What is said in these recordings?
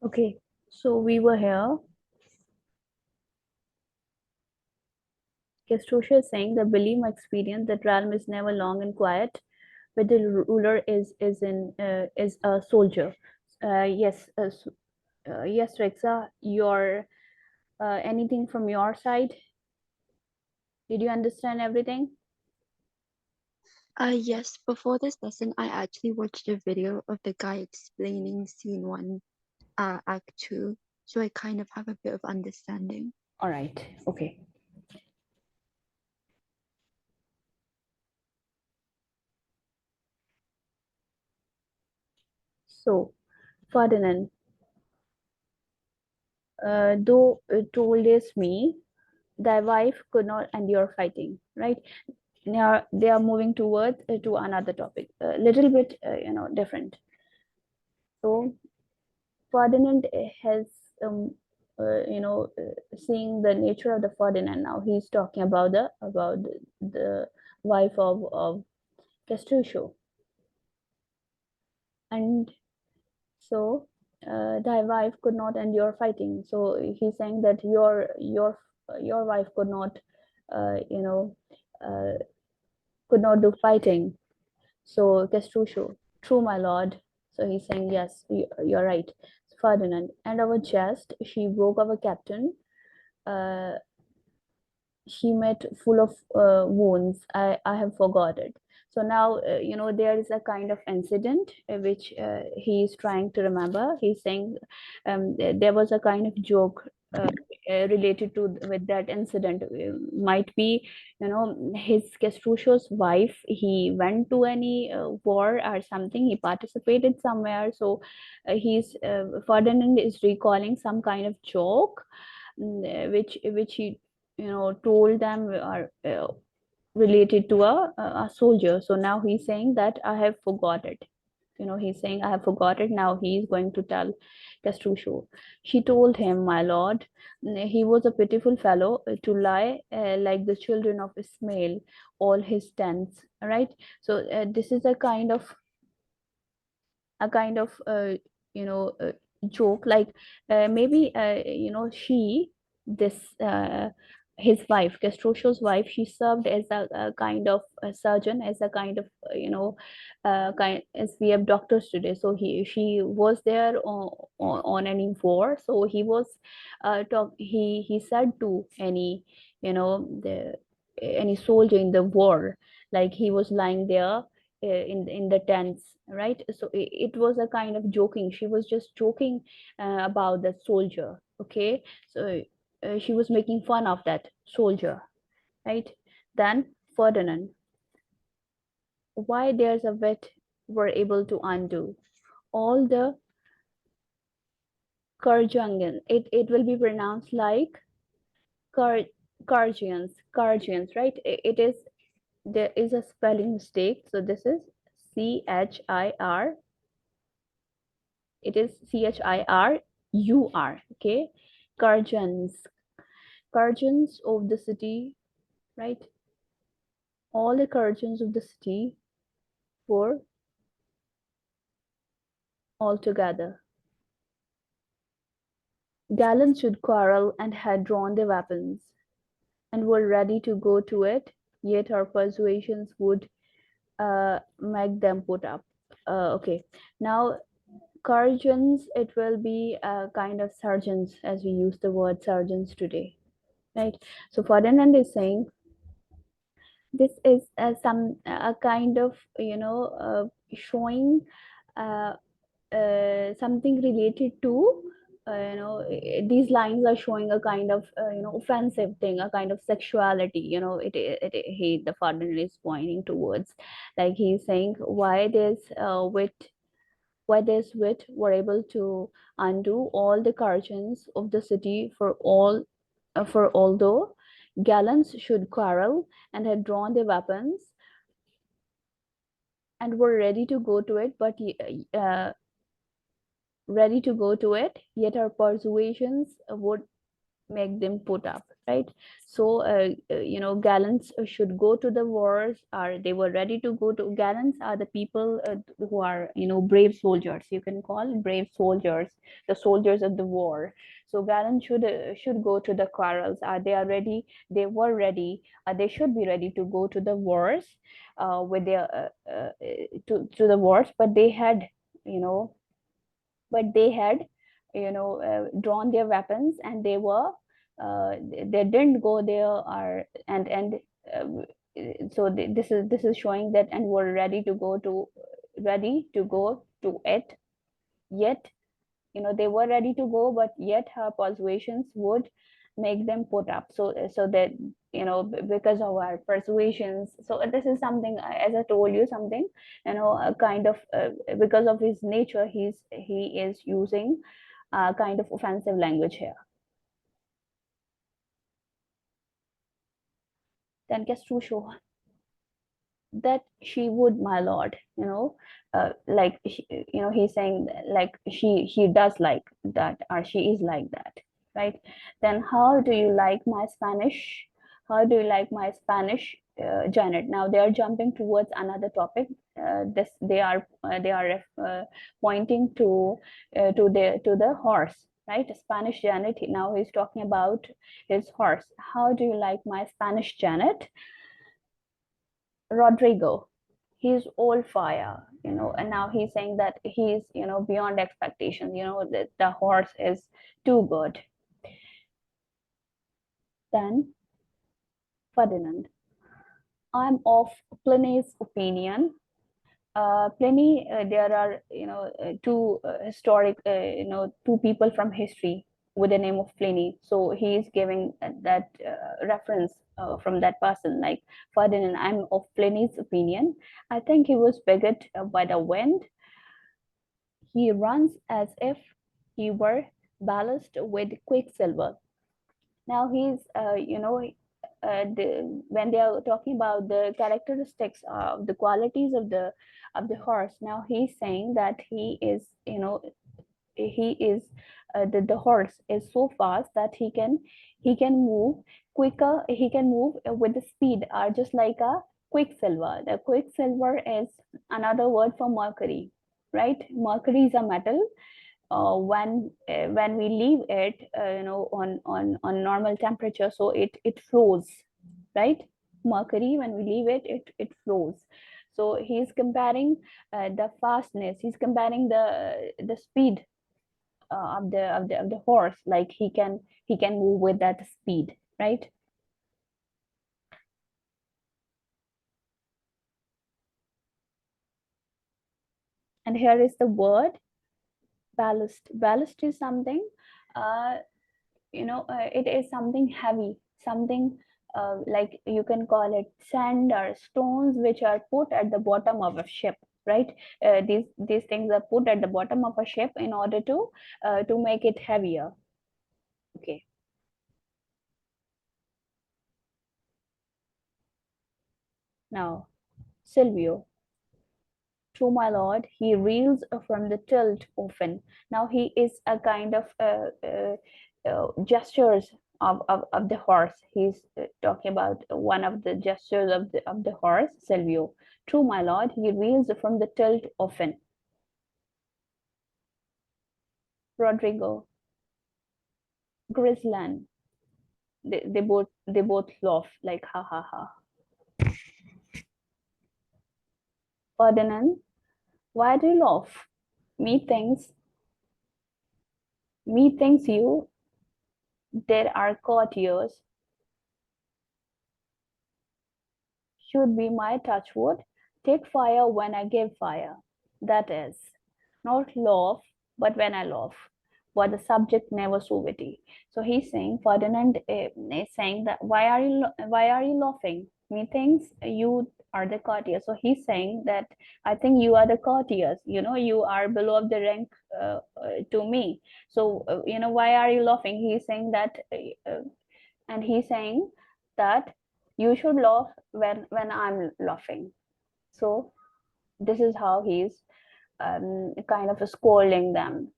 Okay, so we were here. Castruccio is saying the Bellima experience that realm is never long and quiet, but the ruler is a soldier. Yes, yes, Rexa, your anything from your side? Did you understand everything? Yes, before this lesson, I actually watched a video of the guy explaining Scene 1, Act 2, so I kind of have a bit of understanding. All right. Okay. So, Ferdinand, though toldest me, thy wife could not endure fighting, right? Now they are moving towards to another topic, a little bit, different. So Ferdinand has, seeing the nature of the Ferdinand now. He's talking about the wife of Castruccio, and so thy wife could not endure fighting. So he's saying that your wife could not, uh, you know, uh, could not do fighting. So Castruccio, true, my lord. So he's saying, yes, you're right, Ferdinand. And our jest, she broke our captain. Uh, she met full of wounds. I have forgot it. So now, there is a kind of incident which he is trying to remember. He's saying there was a kind of joke related to with that incident. Might be, his Castruccio's wife. He went to any war or something. He participated somewhere. So Ferdinand is recalling some kind of joke, which he told them are related to a soldier. So now he's saying that I have forgot it. He's saying I have forgot it. Now he's going to tell Castruccio. She told him, my lord, he was a pitiful fellow to lie like the children of Ismail, all his tents, right? So this is a kind of you know uh, joke, like maybe this his wife, Castruccio's wife, she served as a kind of a surgeon, as a kind of kind, as we have doctors today. So she was there on any war. So he was he said to the any soldier in the war, like he was lying there in the tents, right? So it was a kind of joking. She was just joking about that soldier. Okay, so she was making fun of that soldier, right? Then Ferdinand, why there's a wit were able to undo all the Kurgangan. It will be pronounced like Kur Kurgians, right? It is, there is a spelling mistake. So this is CHIR, it is CHIRUR. Okay, Kurgans, Kurgans of the city, right? All the Kurgans of the city were all together. Gallants should quarrel and had drawn their weapons and were ready to go to it, yet our persuasions would make them put up. Okay, now Kurgans, it will be a kind of surgeons, as we use the word surgeons today, right? So Ferdinand is saying this is some a kind of showing uh, something related to these lines are showing a kind of offensive thing, a kind of sexuality. He, the Ferdinand, is pointing towards, like he's saying why this wit were able to undo all the curtains of the city, for although gallants should quarrel and had drawn their weapons and were ready to go to it, but ready to go to it, yet our persuasions would make them put up, right? So gallants should go to the wars, or they were ready to go to. Gallants are the people who are, brave soldiers, you can call brave soldiers, the soldiers of the war. So gallants should go to the quarrels, they are ready, they were ready, they should be ready to go to the wars, with their to the wars, but they had, you know they had, drawn their weapons, and they didn't go there, or and uh, so this is showing that, and were ready to go to it, yet, they were ready to go, but yet her persuasions would make them put up. So that, because of our persuasions, so this is something, as I told you, something, a kind of, because of his nature, he is using a kind of offensive language here. Then gets to show that she would, my lord, like he's saying, like she does like that, or she is like that, right? Then how do you like my Spanish? How do you like my Spanish, Janet? Now they are jumping towards another topic. This they are pointing to the horse, right? Spanish Janet. Now he's talking about his horse. How do you like my Spanish Janet? Rodrigo, he's all fire, and now he's saying that he's, beyond expectations, that the horse is too good. Then Ferdinand, I'm of Pliny's opinion. Pliny, there are, two historic, two people from history with the name of Pliny. So he is giving that reference from that person, like Ferdinand. I'm of Pliny's opinion. I think he was begot by the wind. He runs as if he were ballasted with quicksilver. Now he's, when they are talking about the characteristics of the qualities of the horse. Now he's saying that he is, he is, the horse is so fast that he can move quicker. He can move with the speed, just like a quicksilver. The quicksilver is another word for mercury, right? Mercury is a metal. When we leave it, on normal temperature, so it flows, right? Mercury, when we leave it, it flows. So he's comparing the fastness, he's comparing the speed of the horse, like he can move with that speed, right? And here is the word ballast. Ballast is something, uh, it is something heavy, something, like you can call it sand or stones, which are put at the bottom of a ship, right? These things are put at the bottom of a ship in order to make it heavier. Okay. Now Silvio, true, my lord, he reels from the tilt often. Now he is a kind of gestures of the horse. He's talking about one of the gestures of the horse, Silvio. True, my lord, he reels from the tilt often. Rodrigo, Grisland, they both laugh like ha ha ha. Ferdinand, why do you laugh? Methinks, methinks you there are courtiers should be my touchwood. Take fire when I give fire. That is, not laugh, but when I laugh. But the subject never so witty. So he's saying, Ferdinand is saying that why are you laughing? Methinks you are the courtiers. So he's saying that I think you are the courtiers. You are below of the rank to me. So why are you laughing? He's saying that, and he's saying that you should laugh when I'm laughing. So this is how he's kind of scolding them,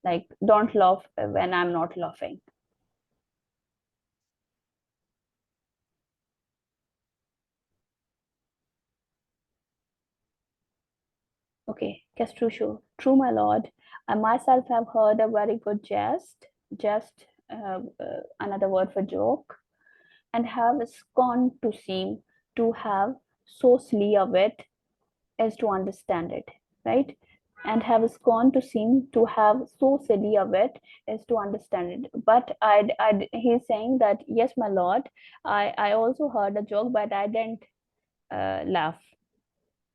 like don't laugh when I'm not laughing. Okay, Castruccio. True, my lord. I myself have heard a very good jest, another word for joke, and have scorned to seem to have so silly of it as to understand it, right? And have scorned to seem to have so silly of it as to understand it. But he's saying that yes, my lord, I also heard a joke, but I didn't laugh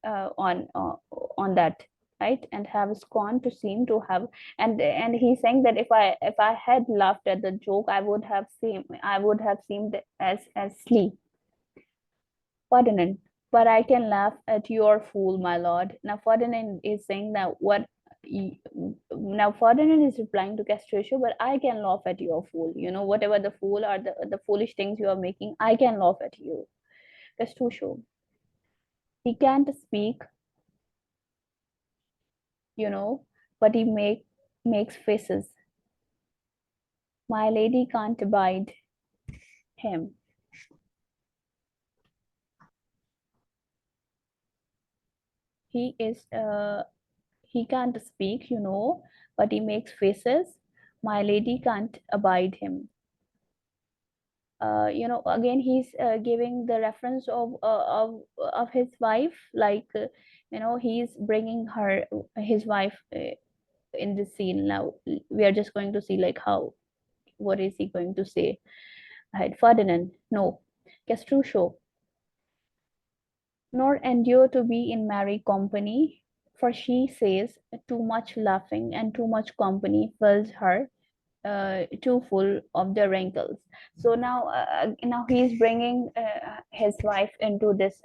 uh, on uh, on that, right? And have scorned to seem to have, and he's saying that if I had laughed at the joke, I would have seemed as silly. Ferdinand, but I can laugh at your fool, my lord. Now Ferdinand is saying that now Ferdinand is replying to Castruccio, but I can laugh at your fool. Whatever the fool or the foolish things you are making, I can laugh at you. Castruccio, he can't speak, you know, but he makes faces. My lady can't abide him. He is he can't speak, but he makes faces. My lady can't abide him. Again he's giving the reference of his wife, like he's bringing her his wife in this scene. Now we are just going to see like how what is he going to say. Right, Ferdinand, no. Castruccio, nor endure to be in merry company, for she says too much laughing, and too much company fills her too full of the wrinkles. So now he's bringing his wife into this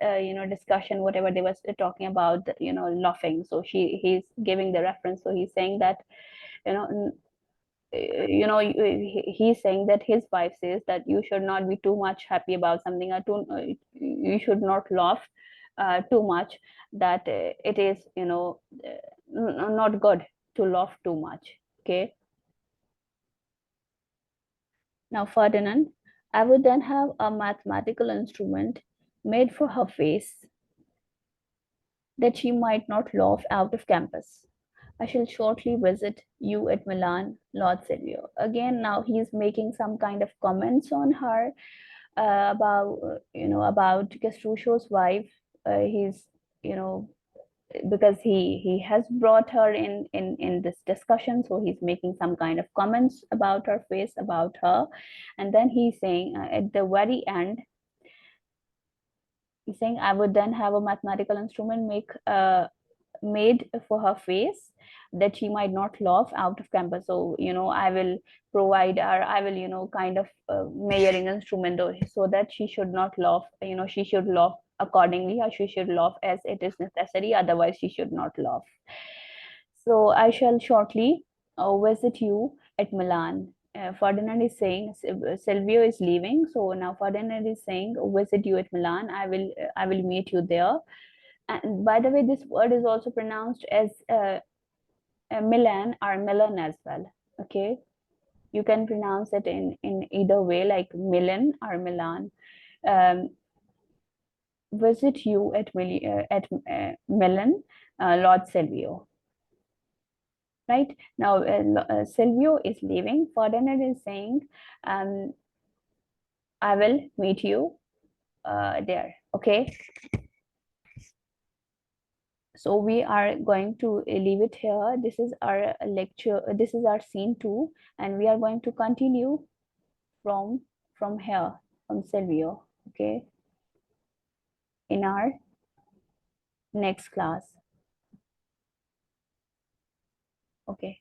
discussion, whatever they was talking about, laughing. So he's giving the reference. So he's saying that you know he's saying that his wife says that you should not be too much happy about something, or you should not laugh too much, that it is not good to laugh too much. Okay. Now Ferdinand, I would then have a mathematical instrument made for her face, that she might not laugh out of campus. I shall shortly visit you at Milan, Lord Silvio. Again, now he's making some kind of comments on her, about Castruccio's wife. He's, you know, because he has brought her in this discussion, so he's making some kind of comments about her face, about her, and then he's saying at the very end, he's saying I would then have a mathematical instrument made for her face, that she might not laugh out of campus. So I will provide her, I will kind of measuring instrument, so that she should not laugh, she should laugh accordingly, or she should laugh as it is necessary, otherwise she should not laugh. So I shall shortly visit you at Milan. Ferdinand is saying Silvio is leaving, so now Ferdinand is saying visit you at Milan. I will meet you there. And by the way, this word is also pronounced as Milan or Milan as well. Okay, you can pronounce it in either way, like Milan or Milan. Um, Visit you at Milan, Lord Silvio. Right now, Silvio is leaving. Ferdinand is saying, um, "I will meet you there." Okay, so we are going to leave it here. This is our lecture. This is our scene 2, and we are going to continue from here, from Silvio. Okay, in our next class. Okay.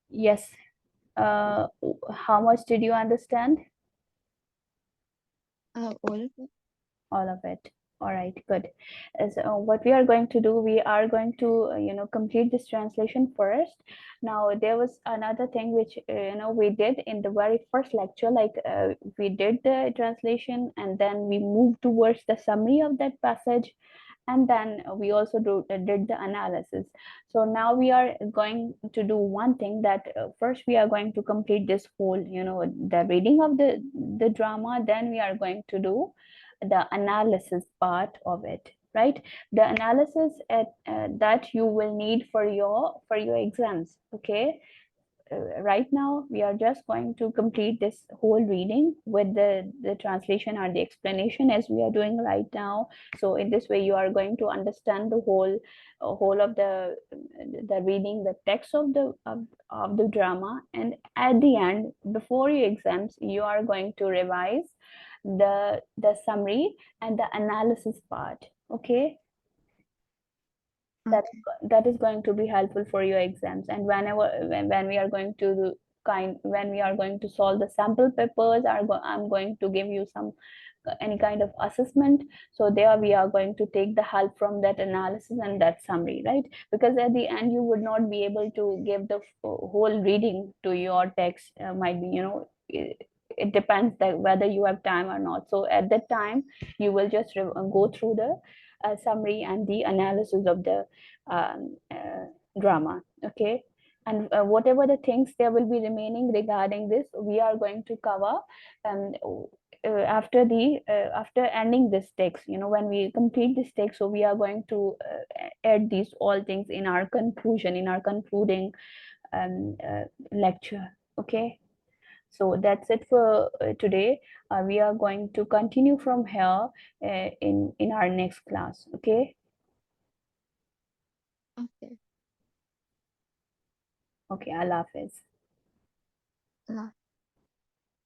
Yes. How much did you understand? All of it. All of it. All right, good. So what we are going to do, we are going to complete this translation first. Now there was another thing which we did in the very first lecture, like we did the translation, and then we moved towards the summary of that passage, and then we also did the analysis. So now we are going to do one thing, that first we are going to complete this whole the reading of the drama, then we are going to do the analysis part of it, right? The analysis that you will need for your exams. Okay, right now we are just going to complete this whole reading with the translation or the explanation as we are doing right now. So in this way you are going to understand the whole of the reading, the text of the drama, and at the end, before your exams, you are going to revise the summary and the analysis part. Okay, that Okay. that is going to be helpful for your exams. And when we are going to when we are going to solve the sample papers, I'm going to give you some any kind of assessment. So there we are going to take the help from that analysis and that summary, right? Because at the end you would not be able to give the whole reading to your text. Might be, it depends that whether you have time or not. So at that time you will just go through the summary and the analysis of the drama. Okay, and whatever the things there will be remaining regarding this, we are going to cover um, after ending this text. When we complete this text, so we are going to add these all things in our conclusion, in our concluding lecture. Okay, so that's it for today. We are going to continue from here in our next class. Okay. Okay. Okay, Allah Hafiz. Allah